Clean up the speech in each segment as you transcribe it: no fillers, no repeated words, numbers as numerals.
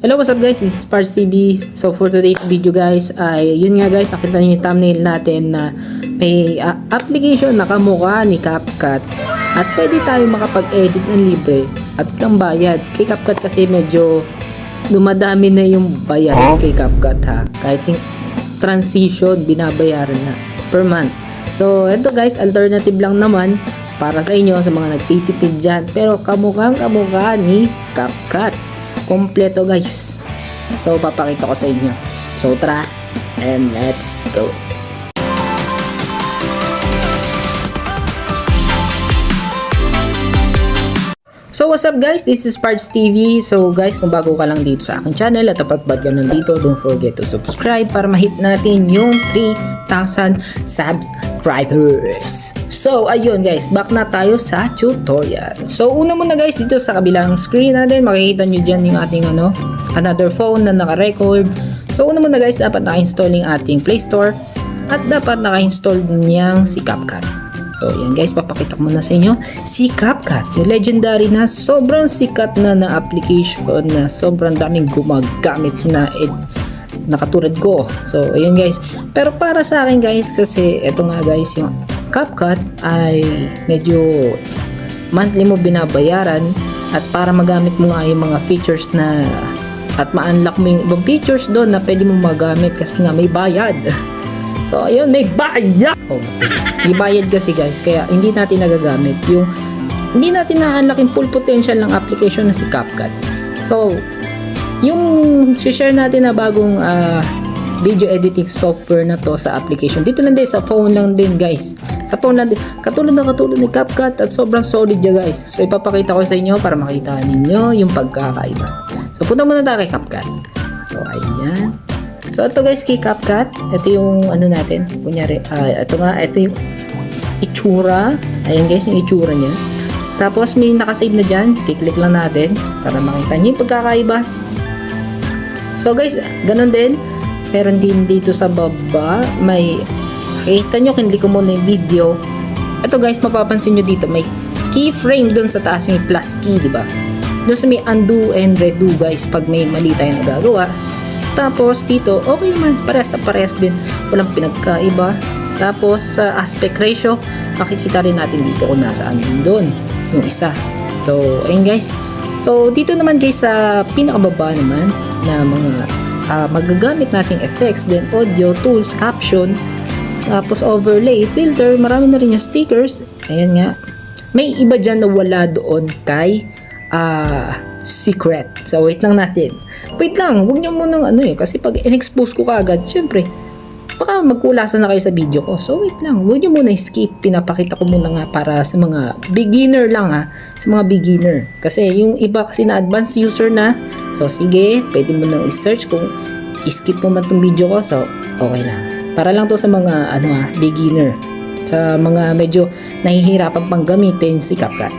Hello, what's up guys? This is Parts TV. So for today's video guys, ay yun nga guys, nakita niyo yung thumbnail natin na may application na kamukha ni CapCut at pwede tayo makapag-edit ng libre at ng bayad. Kay CapCut kasi medyo dumadami na yung bayad kay CapCut ha. Kahit yung transition binabayaran na per month. So ito guys, alternative lang naman para sa inyo sa mga nagtitipid dyan. Pero kamukhang ni CapCut. Kompleto guys. So papakita ko sa inyo. So tara and let's go. So what's up guys, this is Parts TV. So guys, kung bago ka lang dito sa aking channel at dapat ka nandito, don't forget to subscribe para ma-hit natin yung 3,000 subscribers. So ayun guys, back na tayo sa tutorial. So una muna guys, dito sa kabilang screen natin, makikita nyo dyan yung ating another phone na naka-record. So una muna guys, dapat naka-install yung ating Play Store at dapat naka-install niyang si CapCut. So yan guys, papakita ko muna sa inyo si CapCut, yung legendary na sobrang sikat na application na sobrang daming gumagamit na katulad ko. So ayun guys, pero para sa akin guys, kasi eto nga guys, yung CapCut ay medyo monthly mo binabayaran at para magamit mo nga yung mga features na at ma-unlock mo yung ibang features doon na pwede mo magamit kasi nga may bayad. So ayun, may bayad. May bayad kasi guys, kaya hindi natin nagagamit yung hindi natin na-unlock yung full potential ng application na si CapCut. So yung share natin na bagong video editing software na to sa application, dito lang din sa phone lang din guys, sa phone lang din, katulad ni CapCut at sobrang solid niya guys. So ipapakita ko sa inyo para makita ninyo yung pagkakaiba. So punta muna tayo kay CapCut. So ayan. So ito guys, kay CapCut, ito yung natin, kunyari, ito yung itsura. Ayan guys, yung itsura niya. Tapos may nakasave na dyan, kiklik lang natin para makita nyo yung pagkakaiba. So guys, ganun din, meron din dito sa baba, may, makikita nyo, kinlik ko muna yung video. Ito guys, mapapansin nyo dito, may keyframe dun sa taas, may plus key, diba? Doon sa may undo and redo guys, pag may mali tayong nagagawa. Tapos dito, okay naman, parehas din, walang pinagkaiba. Tapos sa aspect ratio, makikita rin natin dito kung nasaan din doon yung isa. So ayun guys, so dito naman guys sa pinakababa naman na mga magagamit nating effects, then audio, tools, caption, tapos overlay, filter, marami na rin yung stickers. Ayan nga, may iba dyan na wala doon kay secret. So wait lang natin. Wait lang, huwag nyo munang kasi pag in-expose ko kaagad, syempre baka magkulasan na kayo sa video ko. So wait lang, huwag nyo muna skip. Pinapakita ko muna nga para sa mga beginner lang sa mga beginner. Kasi yung iba kasi na advanced user na. So sige, pwede mo nang i-search kung skip mo man tong video ko. So okay lang. Para lang to sa mga beginner. Sa mga medyo nahihirapan pang gamitin si CapCut.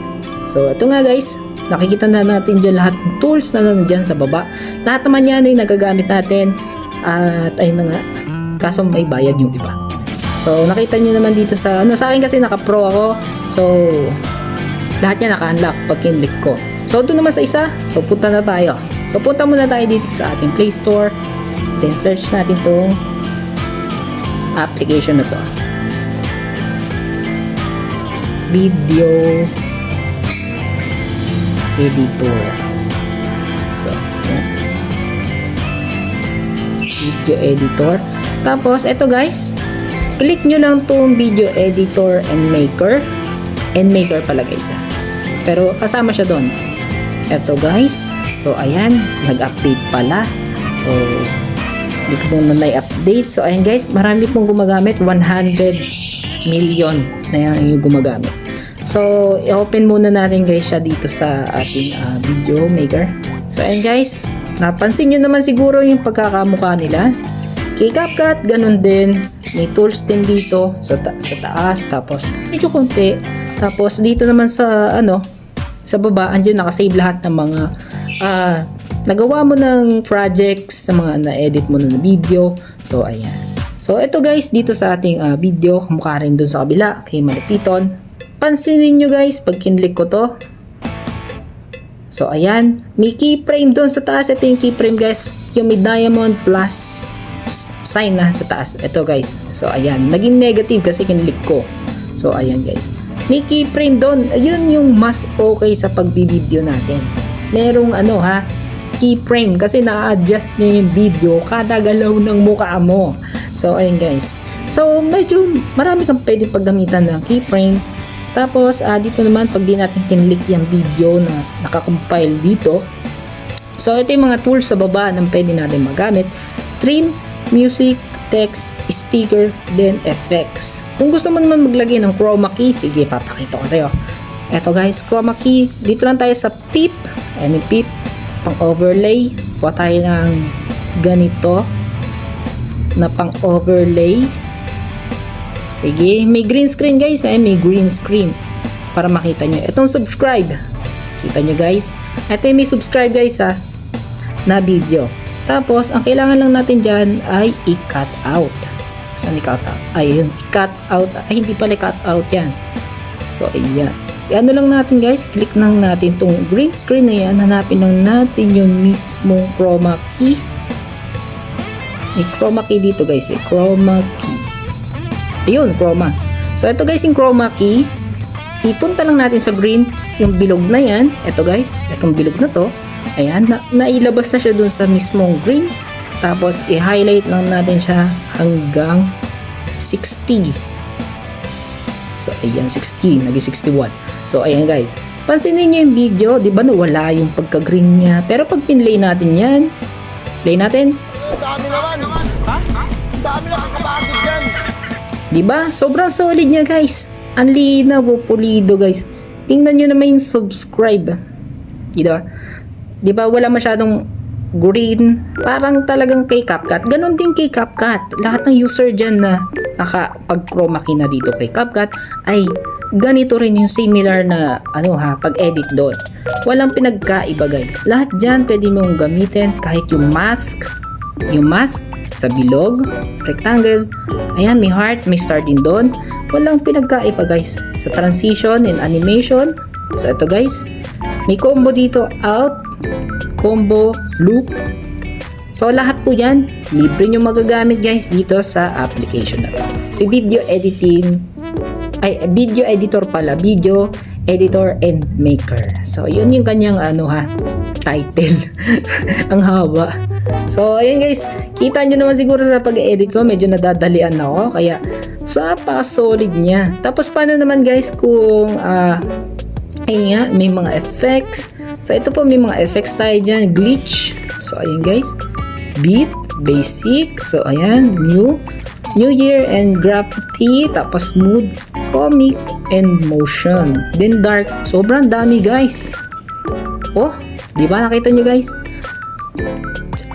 So ito nga guys, nakikita na natin dyan lahat ng tools na nandyan sa baba. Lahat naman yan ay nagagamit natin. At ayun na nga, kaso may bayad yung iba. So nakita nyo naman dito sa sa akin kasi naka-pro ako. So lahat yan naka-unlock pag kinlik ko. So doon naman sa isa, so punta na tayo. So punta muna tayo dito sa ating Play Store. Then search natin tong application na to. Video editor. So yan. Video editor. Tapos ito guys, click nyo lang tong video editor and maker. And maker pala guys pero kasama siya doon. Ito guys, so ayan, nag-update pala. So hindi ko muna na-update. So ayan guys, marami pong gumagamit, 100 million na yan yung gumagamit. So, i-open muna natin guys siya dito sa ating video maker. So, ayan guys, napansin nyo naman siguro yung pagkakamukha nila. Kay CapCut, ganun din. May tools din dito sa taas, tapos medyo konti. Tapos dito naman sa sa baba, andyan nakasave lahat ng mga nagawa mo ng projects, sa mga na-edit mo na video. So, ayan. So, ito guys, dito sa ating video, kamukha rin dun sa kabila, kay Malapiton. Pansinin nyo guys, pag kinlik ko to, So ayan, may keyframe doon sa taas. Ito yung keyframe guys, yung may diamond plus sign na sa taas. Ito guys. So ayan, naging negative kasi kinilik ko. So ayan guys, may keyframe doon. Ayun yung mas okay sa pagbibideo natin. Merong ano ha, keyframe kasi na-adjust niya yung video kada galaw ng mukha mo. So ayun guys, so medyo marami kang pwede paggamitan ng keyframe. Tapos dito naman pag di natin kinlik yung video na nakakompile dito, so ito yung mga tools sa baba na pwede natin magamit: trim, music, text, sticker, then effects. Kung gusto mo naman maglagay ng chroma key, sige papakita ko sa'yo. Eto guys, chroma key, dito lang tayo sa peep. Ayan yung peep, pang overlay. Kuha tayo ng ganito na pang overlay. Sige, may green screen guys, may green screen para makita nyo. Itong subscribe, kita nyo guys, ito yung may subscribe guys na video. Tapos ang kailangan lang natin dyan ay i-cut out. Saan i-cut out? Ayun, i-cut out. Ay, hindi pala i-cut out yan. So ayan, ano lang natin guys, click lang natin tong green screen na yan, hanapin lang natin yung mismong chroma key. May chroma key dito guys, chroma key. Ayun, chroma. So ito guys yung chroma key, ipunta lang natin sa green yung bilog na yan. Ito guys, itong bilog na to, ayan, nailabas na siya dun sa mismong green. Tapos i-highlight lang natin siya hanggang 60. So ayan, 60, naging 61. So ayan guys, pansinin nyo yung video, di ba nawala yung pagka-green niya, pero pag pinlay natin yan, play natin. Ang dami naman. Ha? Ang dami naman kapagod yan. Diba? Sobrang solid niya guys. Ang linaw, pulido guys. Tingnan nyo naman yung subscribe. Diba? Diba wala masyadong green. Parang talagang kay CapCut. Ganon din kay CapCut. Lahat ng user dyan na nakapag-chroma key na dito kay CapCut ay ganito rin yung similar na pag-edit doon. Walang pinagkaiba guys. Lahat dyan pwede mong gamitin kahit yung mask. Yung mask sa bilog, rectangle, ayan, may heart, may star din doon. Walang pinagkaiba guys. Sa transition and animation, so ito guys, may combo dito, out, combo, loop. So lahat po yan, libre nyo magagamit guys dito sa application na to. Si video editing, video editor pala, video editor and maker. So yun yung kanyang title. Ang haba. So ayun guys, kita nyo naman siguro sa pag-edit ko, medyo nadadalian ako, kaya solid niya. Tapos paano naman guys kung ayun nga, may mga effects. So ito po, may mga effects tayo dyan, glitch. So ayun guys, beat, basic, so ayan, new year and graffiti, tapos mood, comic, and motion. Then dark, sobrang dami guys. Oh, di ba nakita nyo guys?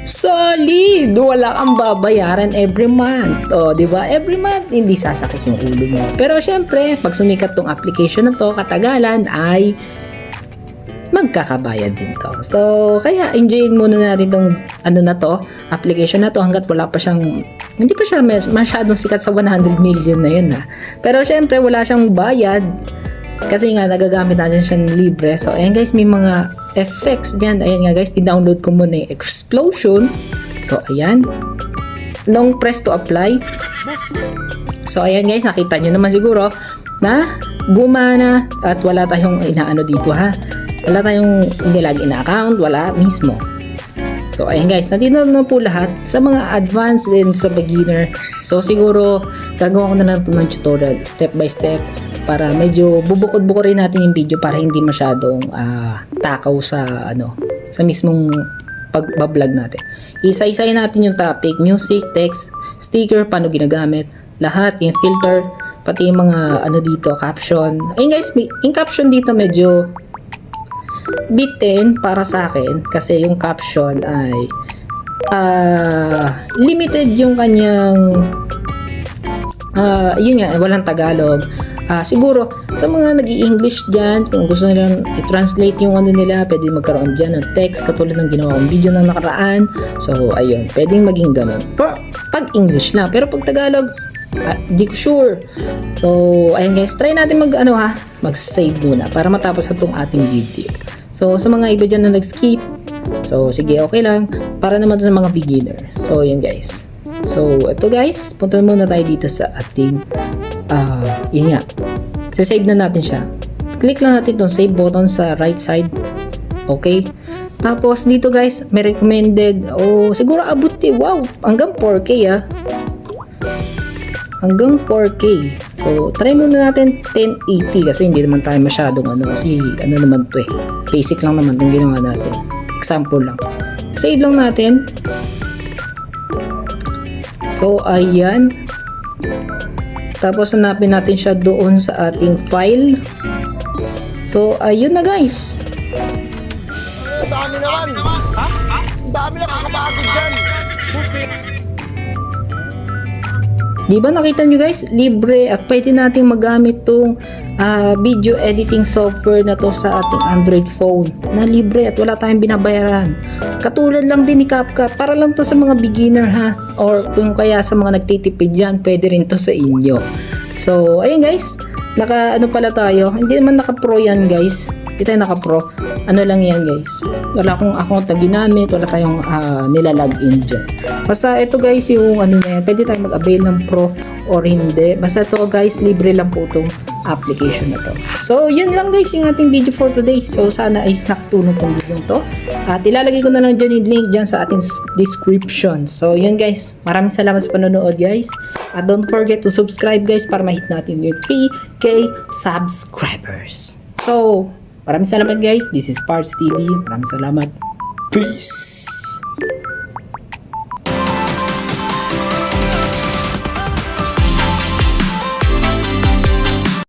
Solid! Wala kang babayaran every month. O, di ba? Every month, hindi sasakit yung ulo mo. Pero syempre, pag sumikat tong application na to, katagalan ay magkakabayad din to. So, kaya enjoyin muna natin tong application na to hanggat wala pa siyang, hindi pa siya masyadong sikat sa 100 million na yun Pero syempre, wala siyang bayad. Kasi nga, nagagamit natin siya ng libre. So, ayan guys, may mga effects dyan. Ayan nga guys, i-download ko muna yung explosion. So, ayan. Long press to apply. So, ayan guys, nakita nyo naman siguro na gumana at wala tayong inaano dito Wala tayong nilagay na account, wala mismo. So, ayan guys, nandito na po lahat sa mga advanced din sa beginner. So, siguro, gagawa ko na lang ito ng tutorial, step by step, para medyo bubukod-bukod rin natin yung video para hindi masyadong takaw sa sa mismong pagbablog natin. Isa-isay natin yung topic, music, text, sticker, paano ginagamit, lahat, yung filter, pati yung mga dito, caption. Ayun guys, yung caption dito medyo bitin para sa akin kasi yung caption ay limited yung kanyang yun nga, walang Tagalog. Siguro sa mga nag-i-English dyan, kung gusto nilang i-translate yung nila, pwede magkaroon dyan ng text katulad ng ginawa kong video ng nakaraan. So ayun, pwedeng maging ganun pag English lang, pero pag Tagalog di ko sure. So ayun guys, try natin mag-save muna para matapos itong ating video. So So sa mga iba dyan na nag-skip, so sige, okay lang. Para naman to sa mga beginner. So yun guys. So ito guys, punta muna tayo dito sa ating yun nga. Save na natin siya. Click lang natin itong save button sa right side. Okay. Tapos dito guys, may recommended. Siguro abot wow, hanggang 4K hanggang 4K. So, try muna natin 1080 kasi hindi naman tayo masyadong kasi naman to basic lang naman yung ginawa natin. Example lang. Save lang natin. So, ayan. Tapos, hanapin natin siya doon sa ating file. So, ayun na guys. Ang dami naman. Ha? Ang dami na kakapagod dyan. Di ba nakita nyo guys, libre at pwede nating magamit tong video editing software na to sa ating Android phone na libre at wala tayong binabayaran. Katulad lang din ni CapCut, para lang to sa mga beginner or kung kaya sa mga nagtitipid dyan, pwede rin to sa inyo. So ayun guys, pala tayo, hindi naman naka-pro yan guys. Hindi tayo naka-pro. Ano lang yan guys, wala akong account na ginamit, wala tayong nilalagin dyan. Basta ito guys yung na yan, pwede tayong mag-avail ng pro or hindi. Basta ito guys, libre lang po itong application na to. So yun lang guys yung ating video for today. So sana ay nakatulong tong video to. At ilalagay ko na lang dyan yung link dyan sa ating description. So yun guys, maraming salamat sa panonood guys. At don't forget to subscribe guys para ma-hit natin yung 3K subscribers. So maraming salamat guys. This is Parts TV. Maraming salamat. Peace!